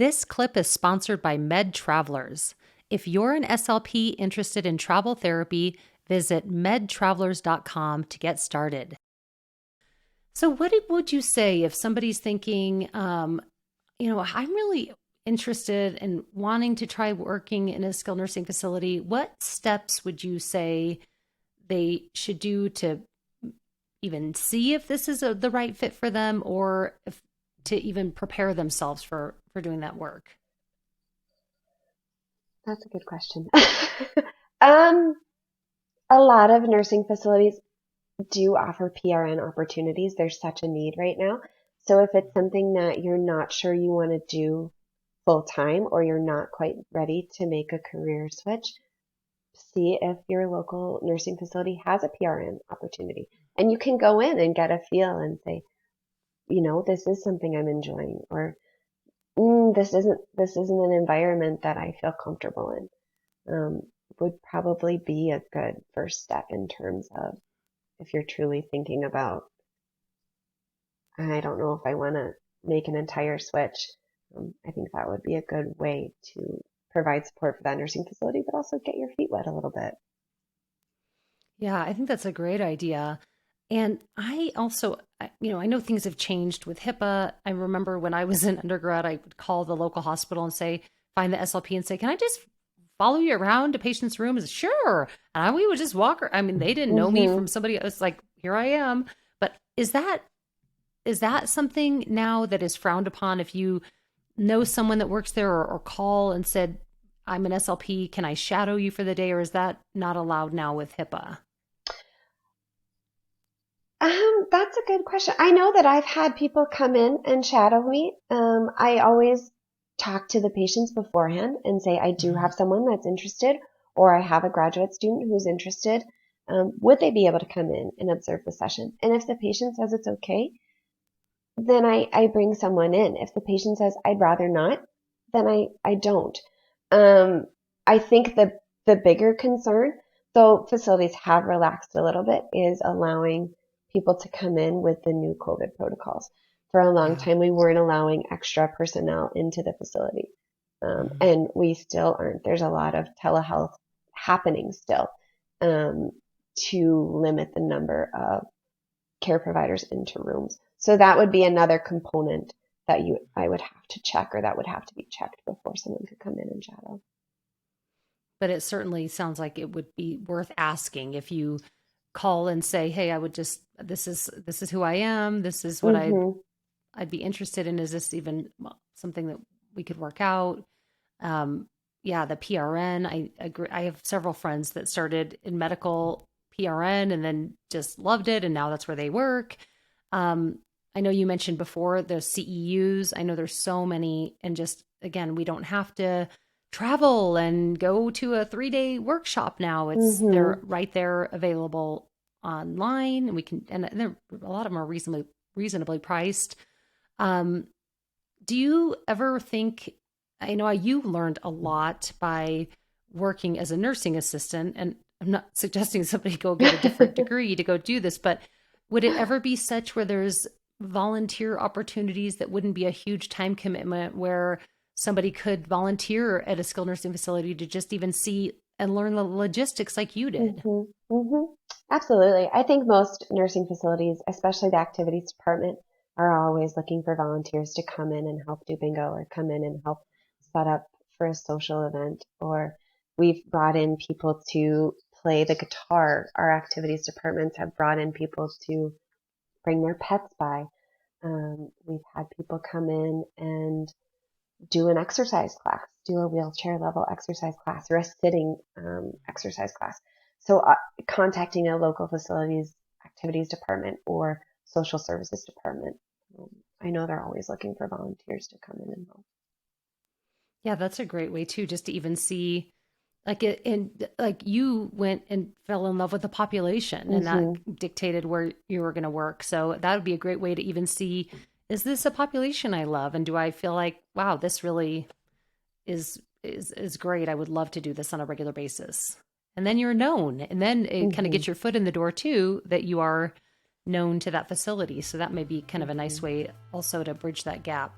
This clip is sponsored by Med Travelers. If you're an SLP interested in travel therapy, visit medtravelers.com to get started. So what would you say if somebody's thinking, I'm really interested in wanting to try working in a skilled nursing facility? What steps would you say they should do to even see if this is the right fit for them, or to even prepare themselves for doing that work? That's a good question. A lot of nursing facilities do offer PRN opportunities. There's such a need right now. So if it's something that you're not sure you want to do full time, or you're not quite ready to make a career switch, see if your local nursing facility has a PRN opportunity. And you can go in and get a feel and say, this is something I'm enjoying, or this isn't an environment that I feel comfortable in. Would probably be a good first step in terms of if you're truly thinking about, I don't know if I want to make an entire switch. I think that would be a good way to provide support for that nursing facility, but also get your feet wet a little bit. Yeah, I think that's a great idea. And I also, I know things have changed with HIPAA. I remember when I was in undergrad, I would call the local hospital and say, find the SLP and say, can I just follow you around to patients' rooms? Sure. And we would just walk. I mean, they didn't know me from somebody else. Like, here I am. But is that something now that is frowned upon if you know someone that works there, or call and said, I'm an SLP, can I shadow you for the day? Or is that not allowed now with HIPAA? That's a good question. I know that I've had people come in and shadow me. I always talk to the patients beforehand and say, I do have someone that's interested, or I have a graduate student who's interested. Would they be able to come in and observe the session? And if the patient says it's okay, then I bring someone in. If the patient says, I'd rather not, then I don't. I think the bigger concern, though facilities have relaxed a little bit, is allowing people to come in with the new COVID protocols. For a long time, we weren't allowing extra personnel into the facility. And we still aren't. There's a lot of telehealth happening still, to limit the number of care providers into rooms. So that would be another component that I would have to check, or that would have to be checked before someone could come in and shadow. But it certainly sounds like it would be worth asking if you call and say, hey, I would just, this is who I am. This is what I'd be interested in. Is this even something that we could work out? Yeah, the PRN, I agree. I have several friends that started in medical PRN and then just loved it, and now that's where they work. I know you mentioned before the CEUs. I know there's so many, and just, again, we don't have to travel and go to a 3-day workshop now. They're right there available online, and a lot of them are reasonably priced. Do you ever think, I know you learned a lot by working as a nursing assistant, and I'm not suggesting somebody go get a different degree to go do this, but would it ever be such where there's volunteer opportunities that wouldn't be a huge time commitment, where somebody could volunteer at a skilled nursing facility to just even see and learn the logistics like you did? Absolutely. I think most nursing facilities, especially the activities department, are always looking for volunteers to come in and help do bingo, or come in and help set up for a social event. Or we've brought in people to play the guitar. Our activities departments have brought in people to bring their pets by. We've had people come in and do an exercise class, do a wheelchair level exercise class, or a sitting exercise class. So contacting a local facilities activities department or social services department. I know they're always looking for volunteers to come in and help. Yeah, that's a great way too, just to even see, like you went and fell in love with the population, and that dictated where you were going to work. So that would be a great way to even see, is this a population I love? And do I feel like, wow, this really is great. I would love to do this on a regular basis. And then you're known, and then it kind of gets your foot in the door too, that you are known to that facility. So that may be kind of a nice way also to bridge that gap.